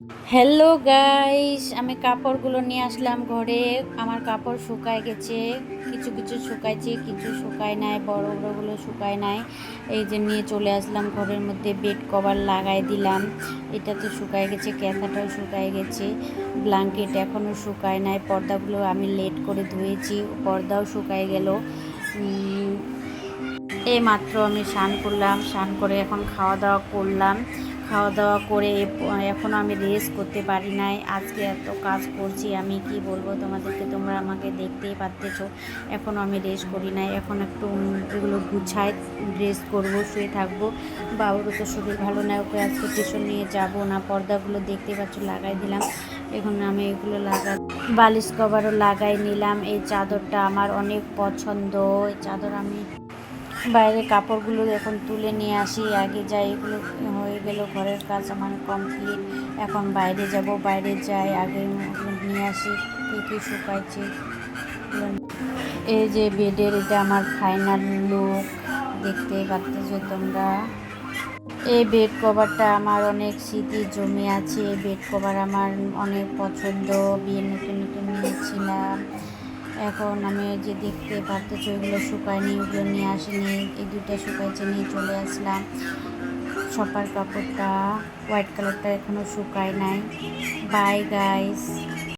Hello guys, আমি কাপড়গুলো নিয়ে আসলাম ঘরে। আমার কাপড় শুকায় গেছে, কিছু কিছু শুকাইছে, কিছু শুকায় নাই, বড় বড়গুলো শুকায় নাই। এই যে নিয়ে চলে আসলাম ঘরের মধ্যে, বেড কভার লাগাই দিলাম। এটা তো শুকায় গেছে, ক্যাথাটাও শুকায় গেছে, ব্ল্যাঙ্কেট এখনও শুকায় নাই। পর্দাগুলো আমি লেট করে ধুয়েছি, পর্দাও শুকায় গেল। এই মাত্র আমি স্নান করলাম, স্নান করে এখন খাওয়া দাওয়া করলাম। খাওয়া দাওয়া করে এখনও আমি রেস্ট করতে পারি নাই। আজকে এত কাজ করছি, আমি কি বলবো তোমাদেরকে, তোমরা আমাকে দেখতেই পারতেছো। এখনও আমি রেস্ট করি নাই, এখন একটু এগুলো গুছাই, রেস্ট করব, শুয়ে থাকবো। বাবুরও তো শরীর ভালো না, ওকে আজকে টিউশন নিয়ে যাব না। পর্দাগুলো দেখতে পাচ্ছ লাগাই দিলাম, এখন আমি এগুলো বালিশ কভারও লাগাই নিলাম। এই চাদরটা আমার অনেক পছন্দ, এই চাদর আমি বাইরে কাপড়গুলো এখন তুলে নিয়ে আসি, আগে যাই। এগুলো হয়ে গেল, ঘরের কাজ আমার কমপ্লিট। এখন বাইরে যাব, বাইরে যাই, আগে নিয়ে আসি কী কী শুকাইছে। এই যে বেডের, এটা আমার ফাইনাল লুক, দেখতে পাচ্ছ তোমরা। এই বেড কভারটা আমার অনেক স্মৃতি জমে আছে। এই বেড কভার আমার অনেক পছন্দ, বিয়ে নতুন নতুন নিয়েছিলাম। এখন আমি যে দেখতে পারতেছি ওইগুলো শুকায়নি, ওগুলো নিয়ে আসিনি। এই দুইটা শুকাইছে, নিয়ে চলে আসলাম। সপার কাপড়টা হোয়াইট কালারটা এখনও শুকায় নাই। Bye guys.